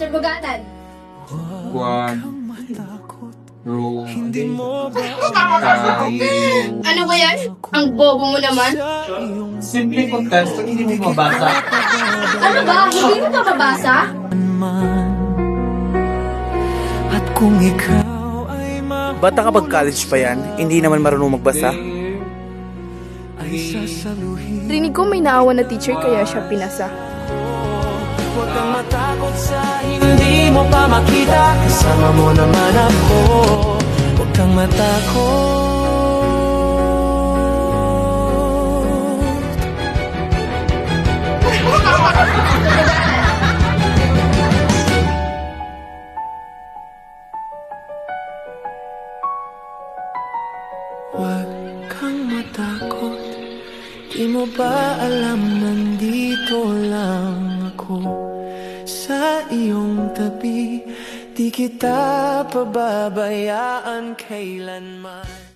Teacher Bugatan. Juan. Ro. Ano ba yan? Ang bobo mo naman. Simple contest, pag hindi mo mabasa. Ano ba? Hindi mo mababasa? At kung ikaw ay Bata kapag college pa yan, hindi naman marunong magbasa. ay sasaluhin, Rinig ko may naawa na teacher kaya siya pinasa. huwag kang matakot sa hindi mo pa makita. Kasama mo naman ako. Huwag kang matakot. Huwag kang matakot. Di mo ba alam nandito lang ako sa iyong tabi. Di kita pababayaan kailanman.